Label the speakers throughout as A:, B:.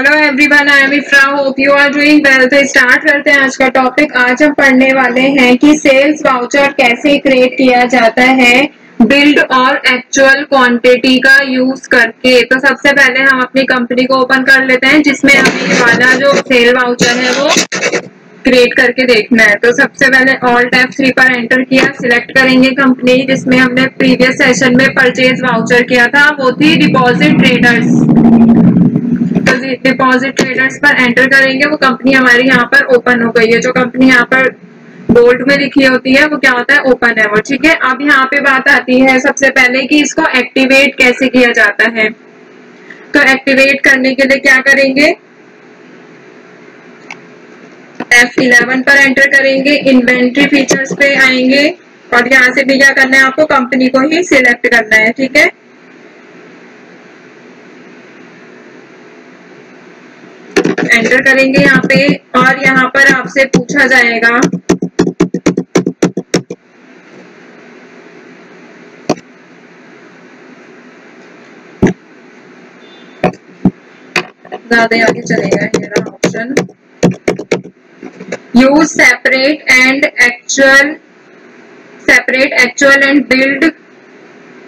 A: Hello everyone, I am Ifra, hope you are doing well. तो start करते हैं आज का टॉपिक। आज हम पढ़ने वाले हैं कि सेल्स वाउचर कैसे क्रिएट किया जाता है बिल्ड और एक्चुअल क्वांटिटी का यूज करके। तो सबसे पहले हम अपनी कंपनी को ओपन कर लेते हैं जिसमें हमें ये वाला जो सेल वाउचर है वो क्रिएट करके देखना है। तो सबसे पहले ऑल्ट F3 पर एंटर किया, सिलेक्ट करेंगे कंपनी जिसमें हमने प्रीवियस सेशन में परचेज वाउचर किया था, वो थी डिपॉजिट ट्रेडर्स। तो डिपॉजिट ट्रेडर्स पर एंटर करेंगे, वो कंपनी हमारी यहाँ पर ओपन हो गई है। जो कंपनी यहाँ पर बोल्ड में लिखी होती है वो क्या होता है, ओपन है वो, ठीक है। अब यहाँ पे बात आती है सबसे पहले कि इसको एक्टिवेट कैसे किया जाता है। तो एक्टिवेट करने के लिए क्या करेंगे, F11 पर एंटर करेंगे, इन्वेंट्री फीचर्स पे आएंगे और यहाँ से भी क्या करना है, आपको कंपनी को ही सिलेक्ट करना है, ठीक है। एंटर करेंगे यहाँ पे और यहाँ पर आपसे पूछा जाएगा ज्यादा आगे चलेगा ये रहा option, use separate actual and build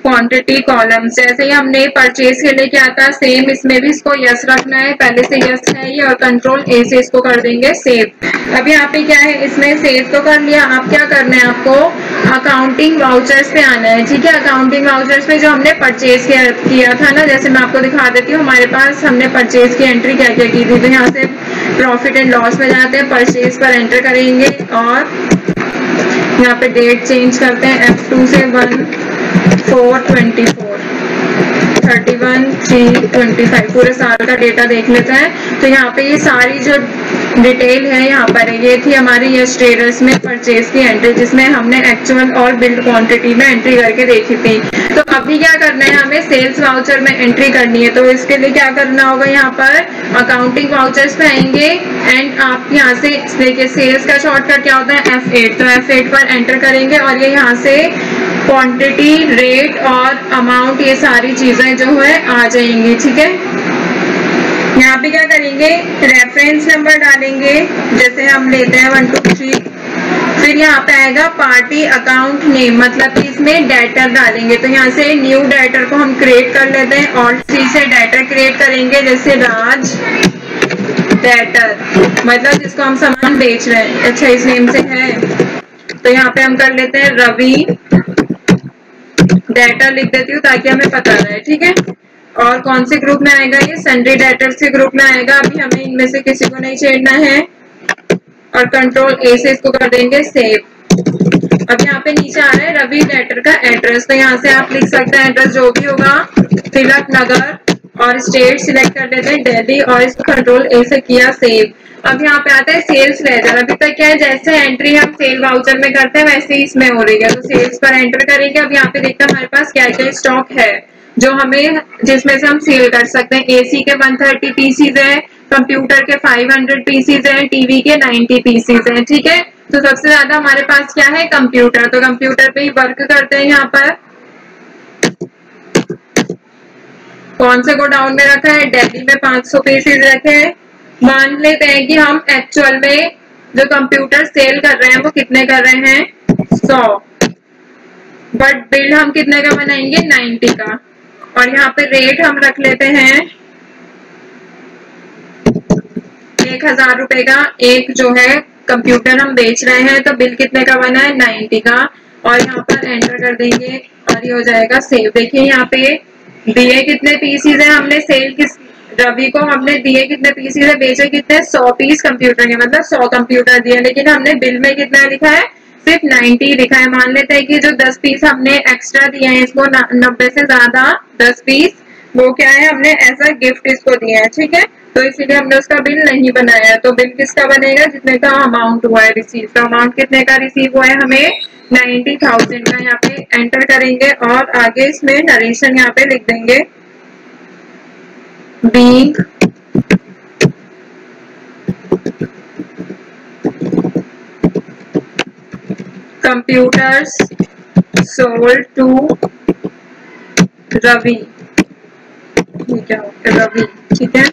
A: quantity columns. जैसे ही हमने परचेज के लिए क्या था, सेम इसमें भी इसको यस रखना है, पहले से यस है ये, और कंट्रोल ए से इसको कर देंगे सेव। अब यहाँ पे क्या है, इसमें सेव तो कर लिया, अब क्या करना है आपको, अकाउंटिंग वाउचर्स पे आना है, ठीक है। अकाउंटिंग वाउचर्स पे जो हमने परचेज किया था ना, जैसे मैं आपको दिखा देती हूँ, हमारे पास हमने परचेज की एंट्री क्या क्या की थी। तो यहाँ से प्रॉफिट एंड लॉस में जाते हैं, परचेज पर एंटर करेंगे और यहाँ पे डेट चेंज करते हैं, F2 से 1/4/24 31/3/25 पूरे साल का डेटा देख लेते हैं। तो यहाँ पे ये सारी जो डिटेल है यहाँ पर है, ये थी हमारी यस ट्रेडर्स में परचेज की एंट्री जिसमें हमने एक्चुअल और बिल्ड क्वांटिटी में एंट्री करके देखी थी। तो अभी क्या करना है, हमें सेल्स वाउचर में एंट्री करनी है। तो इसके लिए क्या करना होगा, यहाँ पर अकाउंटिंग वाउचर्स पे आएंगे एंड आप यहाँ से देखिए सेल्स का शॉर्टकट क्या होता है, F8। तो F8 पर एंटर करेंगे और ये यहाँ से क्वांटिटी, रेट और अमाउंट, ये सारी चीजें जो है आ जाएंगी, ठीक है। यहाँ पे क्या करेंगे, रेफरेंस नंबर डालेंगे, जैसे हम लेते हैं 1 2 3। फिर यहाँ पे आएगा पार्टी अकाउंट नेम, मतलब कि इसमें डेटर डालेंगे। तो यहाँ से न्यू डेटर को हम क्रिएट कर लेते हैं, Alt+C से डेटर क्रिएट करेंगे, जैसे राज डेटर, मतलब जिसको हम सामान बेच रहे हैं, अच्छा इस नेम से है। तो यहाँ पे हम कर लेते हैं रवि डेटर लिख देती हूँ ताकि हमें पता रहे, ठीक है। और कौन से ग्रुप में आएगा, ये सन्ड्री डेटर्स के ग्रुप में आएगा। अभी हमें इनमें से किसी को नहीं छेड़ना है और कंट्रोल ए से इसको कर देंगे सेव। अब यहाँ पे नीचे आ रहा है रवि डेटर का एड्रेस, तो यहाँ से आप लिख सकते हैं एड्रेस जो भी होगा, तिलक नगर, और स्टेट सिलेक्ट कर लेते हैं दिल्ली और इसको कंट्रोल ए से किया सेव। अब यहाँ पे आता है सेल्स लेजर। अभी तक क्या है, जैसे एंट्री हम सेल वाउचर में करते हैं वैसे ही इसमें हो रही है। तो सेल्स पर एंटर करेंगे। अब यहाँ पे देखते हैं हमारे पास क्या क्या स्टॉक है जो हमें, जिसमें से हम सेल कर सकते हैं। एसी के 130 पीसीज है, कंप्यूटर के 500 पीसीज है, टीवी के 90 पीसीज है, ठीक है। तो सबसे ज्यादा हमारे पास क्या है, कंप्यूटर। तो कंप्यूटर पे ही वर्क करते हैं। यहाँ पर कौन से गोडाउन में रखा है, दिल्ली में 500 पीसीज रखे हैं। मान लेते हैं कि हम एक्चुअल में जो कंप्यूटर सेल कर रहे हैं वो कितने कर रहे हैं, 100, बट बिल हम कितने का बनाएंगे, 90 का। और यहाँ पे रेट हम रख लेते हैं 1000 रुपए का। एक जो है कंप्यूटर हम बेच रहे हैं, तो बिल कितने का बना है, 90 का। और यहाँ पर एंटर कर देंगे और ये हो जाएगा सेव। देखिए यहाँ पे दिए कितने पीसीज है, हमने सेल किस रवि को हमने दिए कितने पीसीज है, बेचे कितने, 100 पीस कंप्यूटर के, मतलब 100 कंप्यूटर दिए, लेकिन हमने बिल में कितना लिखा है, सिर्फ 90 लिखा है। मान लेते हैं कि जो 10 पीस हमने एक्स्ट्रा दिए हैं इसको, 90 से ज्यादा 10 पीस, वो क्या है, हमने ऐसा गिफ्ट इसको दिया है, ठीक है। तो इसीलिए हमने उसका बिल नहीं बनाया है। तो बिल किसका बनेगा, जितने का अमाउंट हुआ है रिसीव। तो अमाउंट कितने का रिसीव हुआ है, हमें 90,000 का। यहाँ पे एंटर करेंगे और आगे इसमें नरेशन यहाँ पे लिख देंगे, being computers sold to Ravi, क्या रवि, ठीक है।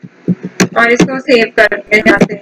A: और इसको सेव कर देंगे यहाँ से।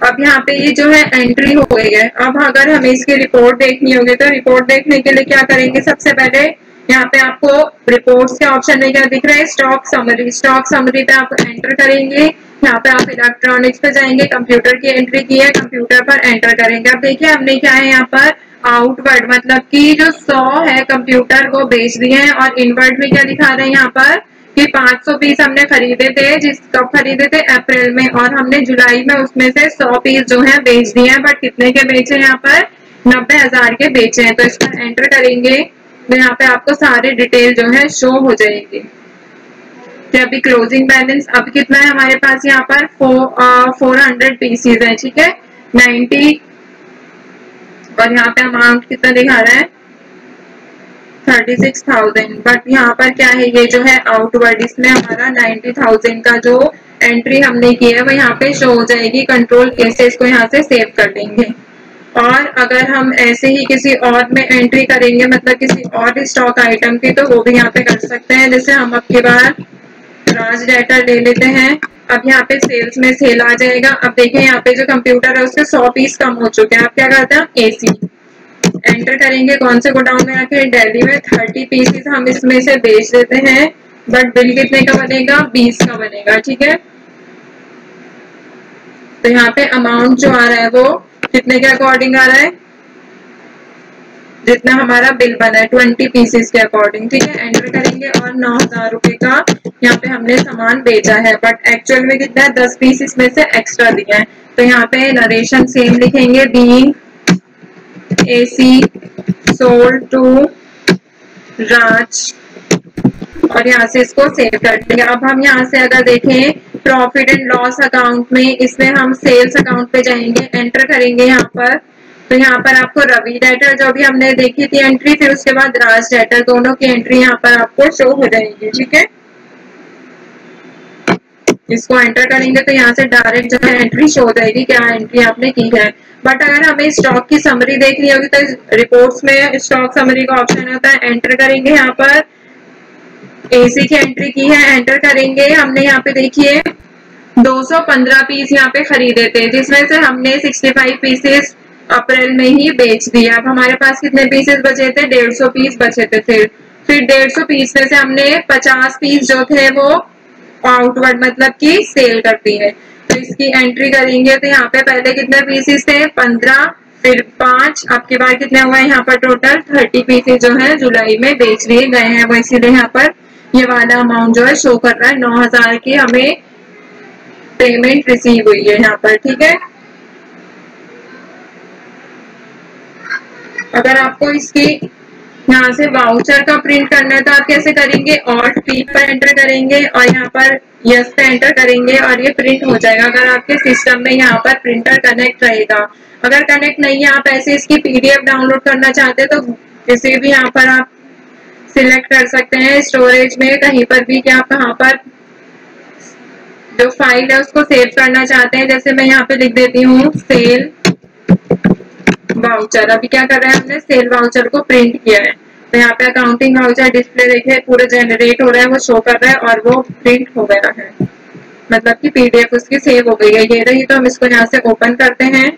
A: अब यहाँ पे ये जो है एंट्री हो गई है। अब अगर हमें इसकी रिपोर्ट देखनी होगी तो रिपोर्ट देखने के लिए क्या करेंगे, सबसे पहले यहाँ पे आपको रिपोर्ट्स के ऑप्शन में क्या दिख रहा है, स्टॉक समरी। स्टॉक समरी पे आप एंटर करेंगे। यहाँ पे आप इलेक्ट्रॉनिक्स पे जाएंगे, कंप्यूटर की एंट्री की है, कंप्यूटर पर एंटर करेंगे। अब देखिए हमने क्या है यहाँ पर आउटवर्ड, मतलब कि जो 100 है कंप्यूटर वो बेच दिए हैं, और इनवर्ड में क्या दिखा रहे हैं यहाँ पर कि 500 पीस हमने खरीदे थे, कब खरीदे थे, अप्रैल में, और हमने जुलाई में उसमें से 100 पीस जो है बेच दिए हैं। बट कितने के बेचे यहाँ पर, 90,000 के बेचे हैं। तो इस पर एंटर करेंगे तो यहाँ पे आपको सारे डिटेल जो है शो हो जाएगी। तो अभी क्लोजिंग बैलेंस अब कितना है हमारे पास, यहाँ पर 400 पीसीज है, ठीक है, 90, और यहाँ पे अमाउंट कितना दिखा रहा है 36,000। बट यहाँ पर क्या है, ये जो है आउटवर्ड, इसमें हमारा 90,000 का जो एंट्री हमने की है वो यहाँ पे शो हो जाएगी। कंट्रोल कैसे इसको यहाँ से सेव कर देंगे। और अगर हम ऐसे ही किसी और में एंट्री करेंगे, मतलब किसी और स्टॉक आइटम की, तो वो भी यहाँ पे कर सकते हैं। जैसे हम अब की बार राज डाटा ले लेते हैं। अब यहाँ पे सेल्स में सेल आ जाएगा। अब देखिए यहाँ पे जो कंप्यूटर है उसके 100 पीस कम हो चुके हैं। आप क्या करते हैं, एसी एंटर करेंगे, कौन से गोडाउन में रखे, दिल्ली में, 30 पीसेस हम इसमें से बेच देते हैं। बट बिल कितने का बनेगा, 20 का बनेगा, ठीक है। तो यहाँ पे अमाउंट जो आ रहा है वो कितने के अकॉर्डिंग आ रहा है, जितना हमारा बिल बना है 20 पीसेस के अकॉर्डिंग, ठीक है। एंटर करेंगे और 9,000 रुपए का यहाँ पे हमने सामान बेचा है। बट एक्चुअल में कितना है, 10 पीस इसमें से एक्स्ट्रा दिया है। तो यहाँ पे नरेशन सेम लिखेंगे, बीइंग एसी सोल्ड टू राज, और यहाँ से इसको सेव कर देंगे। अब हम यहाँ से अगर देखें प्रॉफिट एंड लॉस अकाउंट में, इसमें हम सेल्स अकाउंट पे जाएंगे, एंटर करेंगे यहाँ पर। तो यहाँ पर आपको रवि डेटर जो भी हमने देखी थी एंट्री, फिर उसके बाद राज डेटर, दोनों की एंट्री यहाँ पर आपको शो हो जाएगी, ठीक है। इसको एंटर करेंगे तो यहाँ से डायरेक्ट जो है एंट्री शो हो जाएगी, क्या एंट्री आपने की है। बट अगर हमें स्टॉक की समरी देखनी होगी तो रिपोर्ट्स में स्टॉक समरी का ऑप्शन होता है, एंटर करेंगे, यहाँ पर एसी की एंट्री की है, एंटर करेंगे। हमने यहाँ पे देखिए 215 पीस यहाँ पे खरीदे थे, जिसमें से हमने 65 पीसेस अप्रैल में ही बेच दिया। अब हमारे पास कितने पीसेस बचे थे, 150 पीस बचे थे। फिर 150 पीस में से हमने 50 पीस जो थे वो आउटवर्ड, मतलब कि सेल करती है। तो इसकी एंट्री करेंगे तो यहाँ पे पहले कितने पीसेस थे, 15, फिर 5, अब की बार कितने हुए यहाँ पर टोटल 30 पीसेस जो है जुलाई में बेच लिए गए हैं। वो इसीलिए यहाँ पर ये वाला अमाउंट जो है शो कर रहा है, 9,000 की हमें पेमेंट रिसीव हुई है यहाँ पर, ठीक है। अगर आपको इसकी यहाँ से वाउचर का प्रिंट करना है तो आप कैसे करेंगे, ऑल्ट पी पर एंटर करेंगे और यहाँ पर यस पे एंटर करेंगे और ये प्रिंट हो जाएगा। अगर आपके सिस्टम में यहाँ पर प्रिंटर कनेक्ट रहेगा, अगर कनेक्ट नहीं है, आप ऐसे इसकी पीडीएफ डाउनलोड करना चाहते हैं तो किसी भी यहाँ पर आप सिलेक्ट कर सकते हैं, स्टोरेज में कहीं पर भी, कि आप कहाँ पर जो फाइल है उसको सेव करना चाहते हैं। जैसे मैं यहाँ पे लिख देती हूँ सेल वाउचर। अभी क्या कर रहे हैं, हमने सेल वाउचर को प्रिंट किया है। तो यहाँ पे अकाउंटिंग वाउचर डिस्प्ले देखिए पूरा जनरेट हो रहा है, वो शो कर रहा है और वो प्रिंट हो गया है, मतलब कि पीडीएफ उसकी सेव हो गई है, ये रही। तो हम इसको यहाँ से ओपन करते हैं।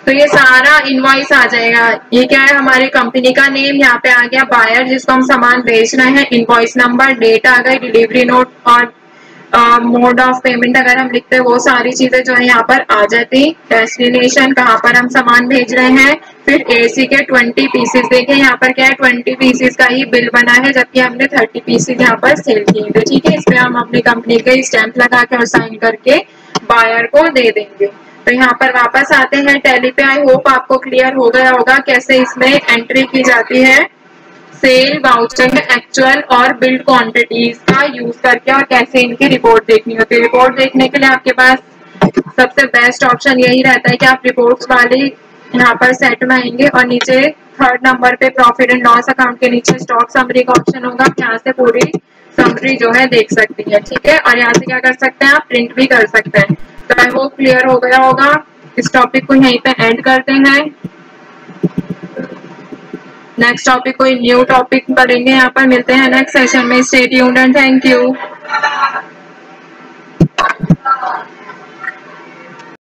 A: तो ये सारा इनवॉइस आ जाएगा। ये क्या है, हमारी कंपनी का नेम यहाँ पे आ गया, बायर जिसको हम सामान बेच रहे हैं, इनवॉइस नंबर, डेट आ गई, डिलीवरी नोट और मोड ऑफ पेमेंट अगर हम लिखते हैं वो सारी चीजें जो है यहाँ पर आ जाती। डेस्टिनेशन कहाँ पर हम सामान भेज रहे हैं, फिर एसी के 20 पीसेस देखें यहाँ पर क्या है, 20 पीसेस का ही बिल बना है, जबकि हमने 30 पीसेस यहाँ पर सेल किए थे, ठीक है। इस पे हम अपनी कंपनी के स्टैंप लगा के और साइन करके बायर को दे देंगे। तो यहाँ पर वापस आते हैं टैली पे। आई होप आपको क्लियर हो गया होगा कैसे इसमें एंट्री की जाती है सेल वाउचर में एक्चुअल और बिल्ड क्वांटिटीज का यूज करके, और कैसे इनकी रिपोर्ट देखनी होती है। रिपोर्ट देखने के लिए आपके पास सबसे बेस्ट ऑप्शन यही रहता है कि आप रिपोर्ट्स वाली यहाँ पर सेट में आएंगे और नीचे थर्ड नंबर पे प्रॉफिट एंड लॉस अकाउंट के नीचे स्टॉक समरी का ऑप्शन होगा, यहाँ से पूरी समरी जो है देख सकती है। ठीक है, और यहाँ से क्या कर सकते हैं, आप प्रिंट भी कर सकते हैं। तो आई होप क्लियर हो गया होगा। इस टॉपिक को यहीं पे एंड करते हैं। नेक्स्ट टॉपिक कोई न्यू टॉपिक पढ़ेंगे, यहाँ पर मिलते हैं नेक्स्ट सेशन में। Stay tuned and thank you.